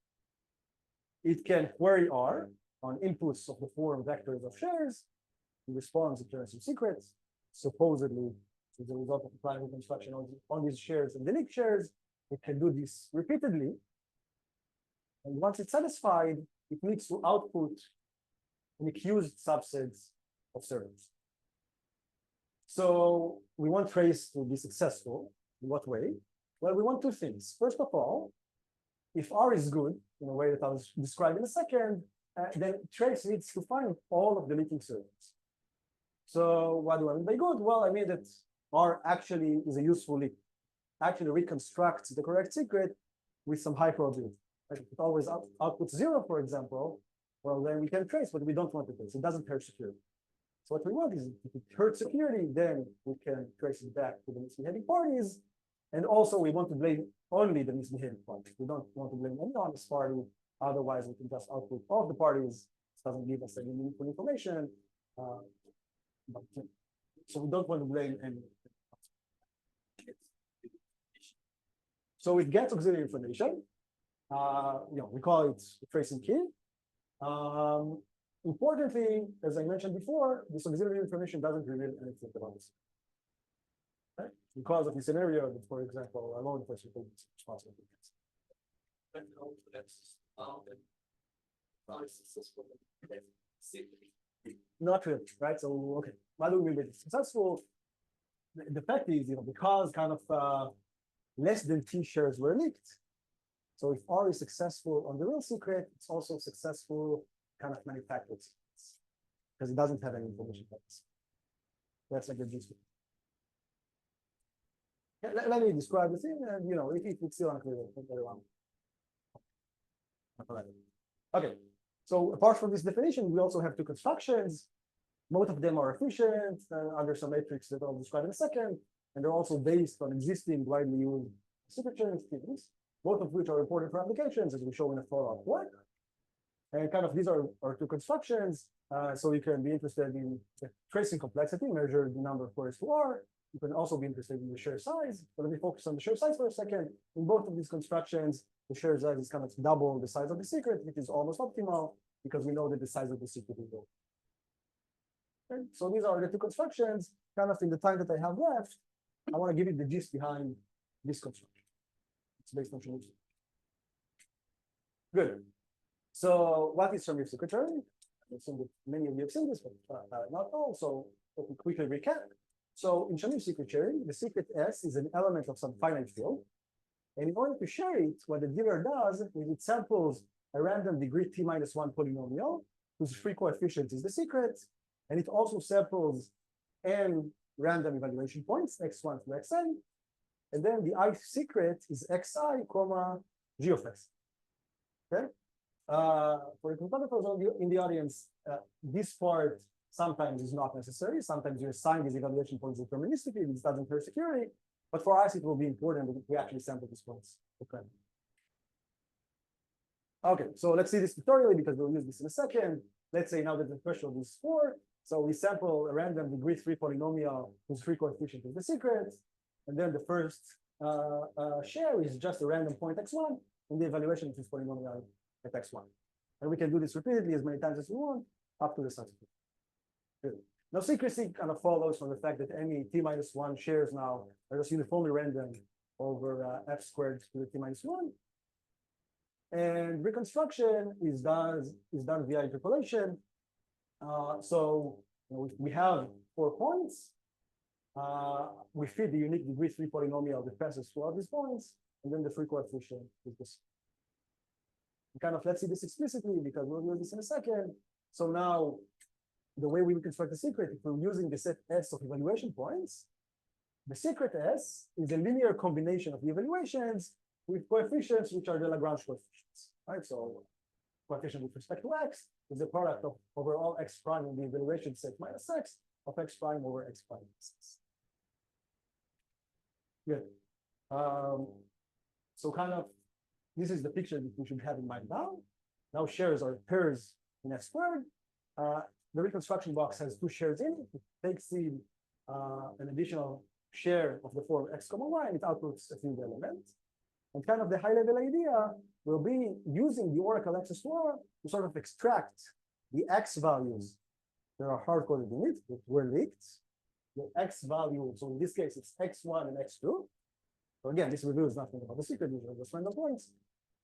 It can query R on inputs of the form vectors of shares. It responds in terms of secrets, supposedly as a result of applying reconstruction on these shares and the leaked shares. It can do this repeatedly. And once it's satisfied, it needs to output an accused subset of servers. So we want trace to be successful. In what way? Well, we want two things. First of all, if R is good, in a way that I'll describe in a second, then trace needs to find all of the leaking servers. So what do I mean by good? Well, I mean that R actually is a useful leak. Actually reconstructs the correct secret with some high probability. Like if it always outputs 0, for example, well, then we can trace, but we don't want to trace. It doesn't hurt security. So what we want is if it hurts security, then we can trace it back to the misbehaving parties. And also we want to blame only the misbehaving parties. We don't want to blame any honest party. Otherwise, we can just output all of the parties. It doesn't give us any meaningful information. So we don't want to blame any. So it gets auxiliary information. We call it the tracing key. Importantly, as I mentioned before, this auxiliary information doesn't reveal anything about this. Right? Because of the scenario that, for example, alone person is responsible for this. Not really, right? So, okay, why do we mean it's successful? The fact is, because kind of less than T shares were leaked. So if R is successful on the real secret, it's also successful kind of manufactured secrets because it doesn't have any information points. That's like a gist. Let me describe the thing, and if it's still unclear, very well. Okay, so apart from this definition, we also have two constructions. Both of them are efficient under some matrix that I'll describe in a second, and they're also based on existing widely used secret sharing schemes, both of which are important for applications, as we show in a follow-up work. And kind of these are two constructions, so you can be interested in the tracing complexity, measure the number of queries to R. you can also be interested in the share size. But let me focus on the share size for a second. In both of these constructions, the share size is kind of double the size of the secret, which is almost optimal because we know that the size of the secret is low. Okay, so these are the two constructions. Kind of in the time that I have left, I want to give you the gist behind this construction. It's based on Shamir. Good. So what is Shamir secretary? I assume that many of you have seen this, but not all. So let me quickly recap. So in Shamir secretary, the secret S is an element of some finite field. And in order to share it, what the dealer does is it samples a random degree t-1 polynomial whose free coefficient is the secret. And it also samples n random evaluation points, x1 through xn. And then the ith secret is xi, comma, g of x. Okay? For the competitors in the audience, this part sometimes is not necessary. Sometimes you assign these evaluation points deterministically. This doesn't hurt security. But for us, it will be important that we actually sample these points. Okay, so let's see this tutorially because we'll use this in a second. Let's say now that the threshold is 4. So we sample a random degree 3 polynomial whose free coefficient is the secret. And then the first share is just a random point x1 and the evaluation of this polynomial at x1. And we can do this repeatedly as many times as we want up to the size. Good. Now secrecy kind of follows from the fact that any t-1 shares now are just uniformly random over f squared to the t-1. And reconstruction is done via interpolation. So we have 4 points. We fit the unique degree 3 polynomial that passes throughout these points, and then the free coefficient is this. Let's see this explicitly because we'll do this in a second. So now the way we reconstruct the secret, if we're using the set S of evaluation points, the secret S is a linear combination of the evaluations with coefficients which are the Lagrange coefficients. Right? So coefficient with respect to x is the product of overall x prime in the evaluation set minus x of x prime over x prime minus x. Good. So this is the picture that we should have in mind now. Now shares are pairs in f squared. The reconstruction box has 2 shares in it. It takes in an additional share of the form x comma y, and it outputs a field element. And the high-level idea will be using the Oracle access law to sort of extract the x values that are hard-coded in it, that were leaked. The x value, so in this case, it's x1 and x2. So again, this reveals nothing about the secret, these are just random points.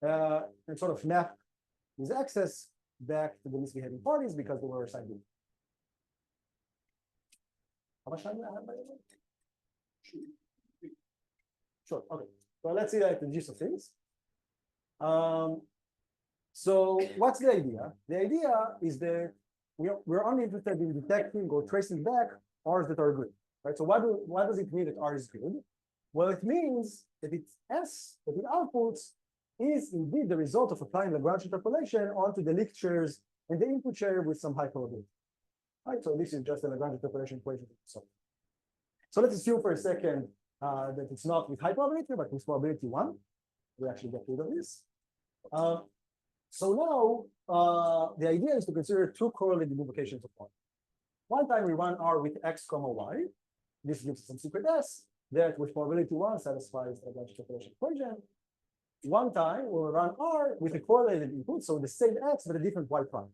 And sort of map these x's back to the misbehaving parties because they were assigned. How much time do I have, by the way? Sure, okay. So let's see the gist of things. So what's the idea? The idea is that we're only interested in detecting or tracing back R's that are good. Right? So what does it mean that R is good? Well, it means that its S that it outputs is indeed the result of applying Lagrange interpolation onto the leaked shares and the input share with some high probability. Right? So this is just a Lagrange interpolation equation. So let's assume for a second that it's not with high probability, but with probability 1. We actually get rid of this. So now the idea is to consider 2 correlated invocations of R. One time we run R with x comma y. This gives us some secret S that with probability 1 satisfies the Lagrange interpolation equation. One time we'll run R with a correlated input, so the same x but a different y prime.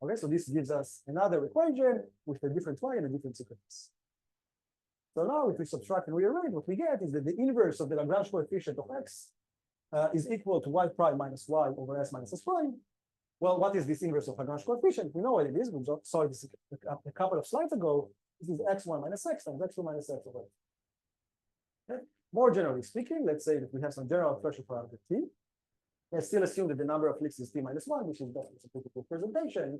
Okay, so this gives us another equation with a different y and a different secret S. So now if we subtract and rearrange, what we get is that the inverse of the Lagrange coefficient of x is equal to y prime minus y over s minus s prime. Well, what is this inverse of Lagrange coefficient? We know what it is. We just saw this a couple of slides ago. This is x1 minus x times x2 minus x over x. Okay. More generally speaking, let's say that we have some general threshold parameter t. Let's still assume that the number of leaks is t-1, which is definitely a typical representation.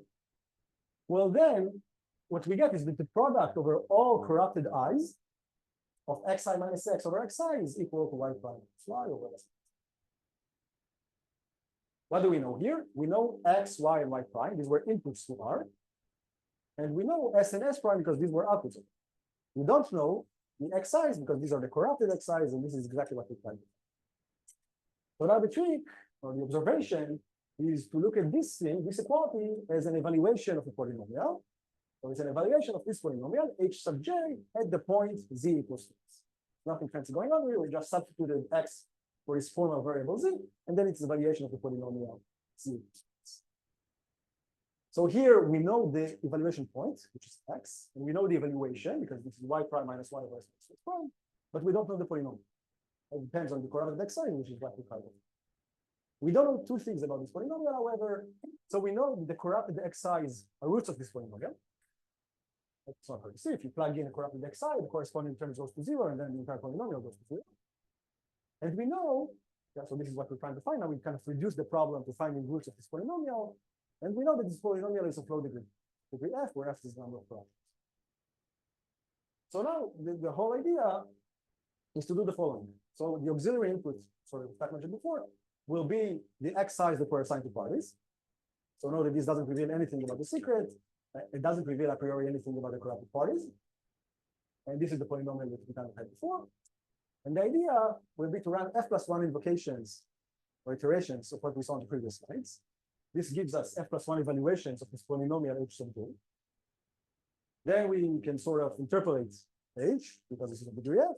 Well, then what we get is that the product over all corrupted i's of xi minus x over xi is equal to y prime minus y over s. What do we know here? We know x, y, and y prime. These were inputs to R. And we know s and s prime because these were outputs. We don't know the xi's because these are the corrupted xi's, and this is exactly what we find. So now the trick, or the observation, is to look at this thing, this equality, as an evaluation of a polynomial. So it's an evaluation of this polynomial, h sub j, at the point z equals to x. Nothing fancy going on here. We just substituted x for this formal variable z, and then it's the evaluation of the polynomial z equals to x. So here we know the evaluation point, which is x, and we know the evaluation because this is y prime minus y plus x prime, but we don't know the polynomial. It depends on the coordinate x side, which is what we call it. We don't know two things about this polynomial, however. So we know the corrupted xi is a roots of this polynomial. It's not hard to see. If you plug in a corrupted xi, the corresponding term goes to 0, and then the entire polynomial goes to 0. And we know, so this is what we're trying to find now. We kind of reduce the problem to finding roots of this polynomial. And we know that this polynomial is of low degree f, where f is the number of problems. So now the whole idea is to do the following. So the auxiliary input, sorry, that mentioned before, will be the x size that were assigned to parties. So note that this doesn't reveal anything about the secret. It doesn't reveal a priori anything about the corrupted parties. And this is the polynomial that we kind of had before. And the idea will be to run f+1 invocations or iterations of what we saw on the previous slides. This gives us f+1 evaluations of this polynomial h sub j. Then we can sort of interpolate h, because this is a degree f.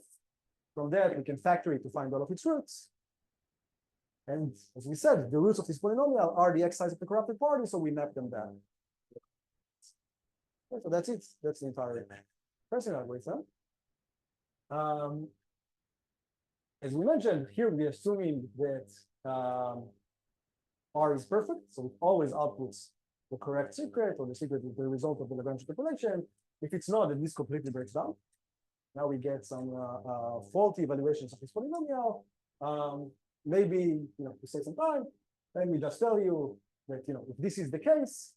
From that, we can factor it to find all of its roots. And as we said, the roots of this polynomial are the x size of the corrupted party, so we map them down. Okay, so that's it. That's the entire pricing algorithm. As we mentioned, here we're assuming that R is perfect, so it always outputs the correct secret, or the secret is the result of the Lagrange interpolation. If it's not, then this completely breaks down. Now we get some faulty evaluations of this polynomial. Maybe, to save some time, let me just tell you that, if this is the case,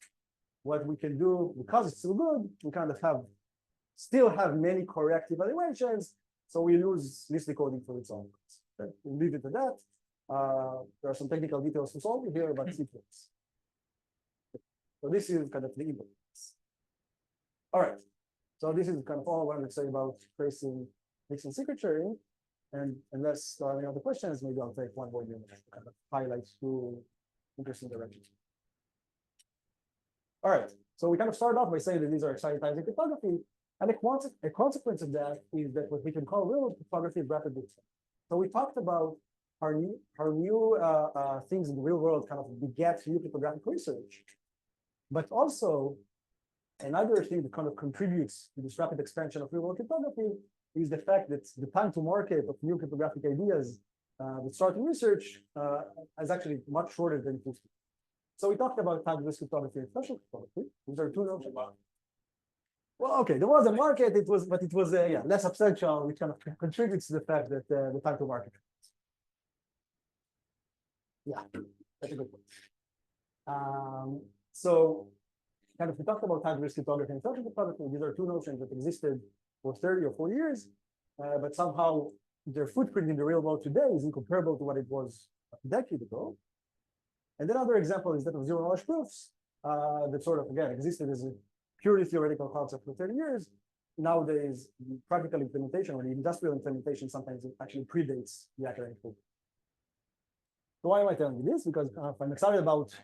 what we can do, because it's so good, we kind of still have many correct evaluations. So we use list decoding for its own. Okay? We'll leave it at that. There are some technical details to solve here, but it works. So this is kind of the input. All right. So this is kind of all I wanted to say about tracing mixing secret sharing. And unless there are any other questions, maybe I'll take one more minute to kind of highlight two interesting directions. All right. So we kind of started off by saying that these are exciting times in cryptography. And a consequence of that is that what we can call real cryptography is rapidly expanding. So we talked about how new things in the real world kind of beget new cryptographic research. But also, another thing that kind of contributes to this rapid expansion of real world cryptography is the fact that the time to market of new cryptographic ideas that start in research is actually much shorter than it used to be. So we talked about time-to-risk cryptography and special cryptography. These are two notions. Well, okay, there was a market, but it was less substantial, which kind of contributes to the fact that the time to market. Yeah, that's a good point. So kind of we talked about time-to-risk cryptography and special cryptography. These are two notions that existed for 30 or 40 years, but somehow their footprint in the real world today is incomparable to what it was a decade ago. And another example is that of zero-knowledge proofs that sort of, again, existed as a purely theoretical concept for 30 years. Nowadays, the practical implementation or the industrial implementation sometimes it actually predates the academic field. So why am I telling you this? Because I'm excited about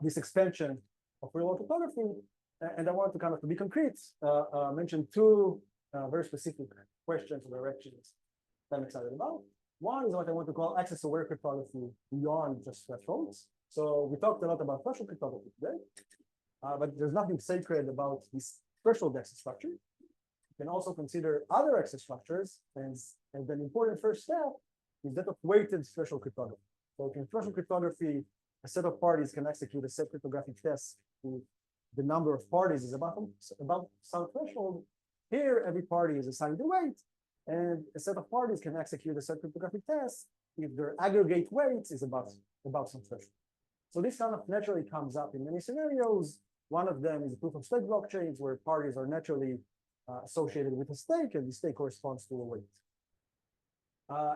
this expansion of real-world cryptography, and I want to kind of, to be concrete, mention two very specific questions or directions that I'm excited about. One is what I want to call access-aware cryptography beyond just thresholds. So we talked a lot about threshold cryptography today, but there's nothing sacred about this threshold access structure. You can also consider other access structures, and the important first step is that of weighted threshold cryptography. So in threshold cryptography, a set of parties can execute a set cryptographic test if the number of parties is about some threshold. Here, every party is assigned a weight, and a set of parties can execute a set cryptographic test if their aggregate weight is about some threshold. So this kind of naturally comes up in many scenarios. One of them is the proof of stake blockchains, where parties are naturally associated with a stake, and the stake corresponds to a weight.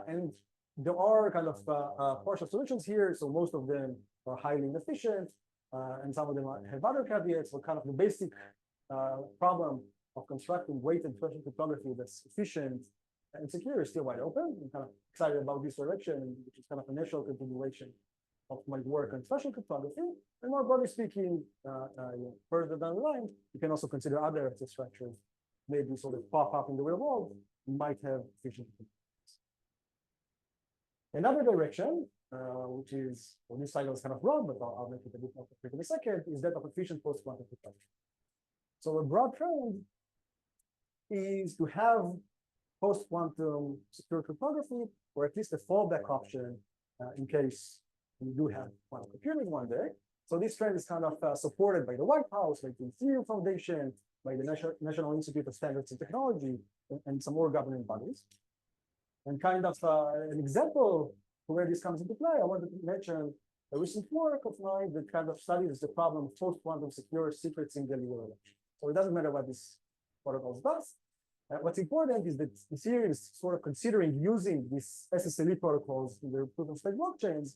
And there are kind of partial solutions here, so most of them are highly inefficient, and some of them have other caveats. But kind of the basic problem of constructing weighted threshold cryptography that's efficient and secure is still wide open. I'm kind of excited about this direction, which is kind of a natural continuation of my work on special cryptography. And more broadly speaking, further down the line, you can also consider other access structures, maybe sort of pop up in the real world, might have efficient. Another direction, which is, well, this title is kind of wrong, but I'll make it a bit more quick in a second, is that of efficient post-quantum cryptography. So a broad trend is to have post-quantum secure cryptography, or at least a fallback option in case we do have quantum computing one day. So this trend is kind of supported by the White House, like the Ethereum Foundation, by the National Institute of Standards and Technology, and some more government bodies. And kind of an example to where this comes into play, I wanted to mention a recent work of mine that kind of studies the problem of post-quantum secure secret single Lior election. So it doesn't matter what this protocol does. What's important is that Ethereum is sort of considering using these SSLE protocols in their proof-of-stake blockchains,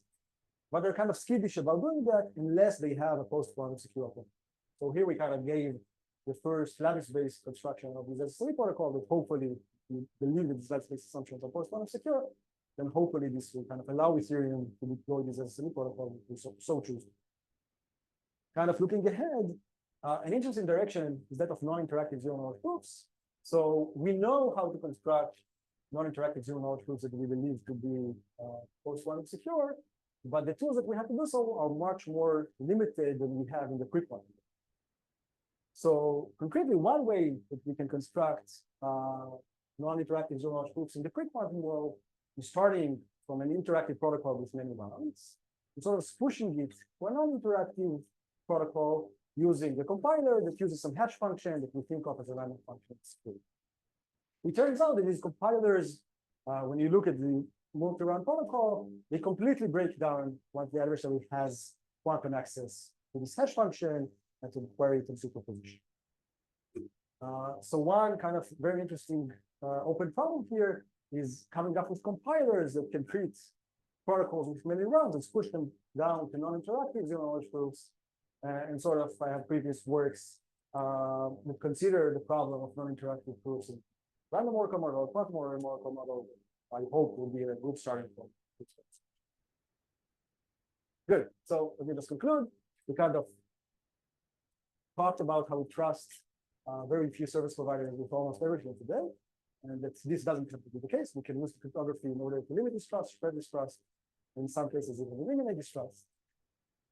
but they're kind of skittish about doing that unless they have a post-quantum secure option. So here we kind of gave the first lattice-based construction of this SSLE protocol that hopefully we believe that these lattice-based assumptions are post-quantum secure, then hopefully this will kind of allow Ethereum to deploy this SSLE protocol if we so choose. Kind of looking ahead, an interesting direction is that of non-interactive zero-knowledge proofs. So we know how to construct non-interactive zero-knowledge proofs that we believe to be post-quantum secure, but the tools that we have to do so are much more limited than we have in the pre-quantum. So concretely, one way that we can construct non-interactive zero-knowledge proofs in the pre-quantum world is starting from an interactive protocol with many rounds, and sort of pushing it to a non-interactive protocol using a compiler that uses some hash function that we think of as a random function. It turns out that these compilers, when you look at the multi-round protocol, they completely break down once the adversary has quantum access to this hash function and to the query to superposition. So one kind of very interesting open problem here is coming up with compilers that can treat protocols with many rounds and push them down to non-interactive zero-knowledge proofs. And sort of, I have previous works that consider the problem of non-interactive proofs in random Oracle model, quantum Oracle model. I hope will be a good starting point. Good. So let me just conclude. We kind of talked about how we trust very few service providers with almost everything today, and that this doesn't have to be the case. We can use cryptography in order to limit distrust, spread distrust, in some cases even eliminate distrust.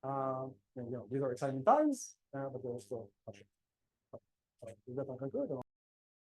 And, these are exciting times, but there are still much. With that, I conclude.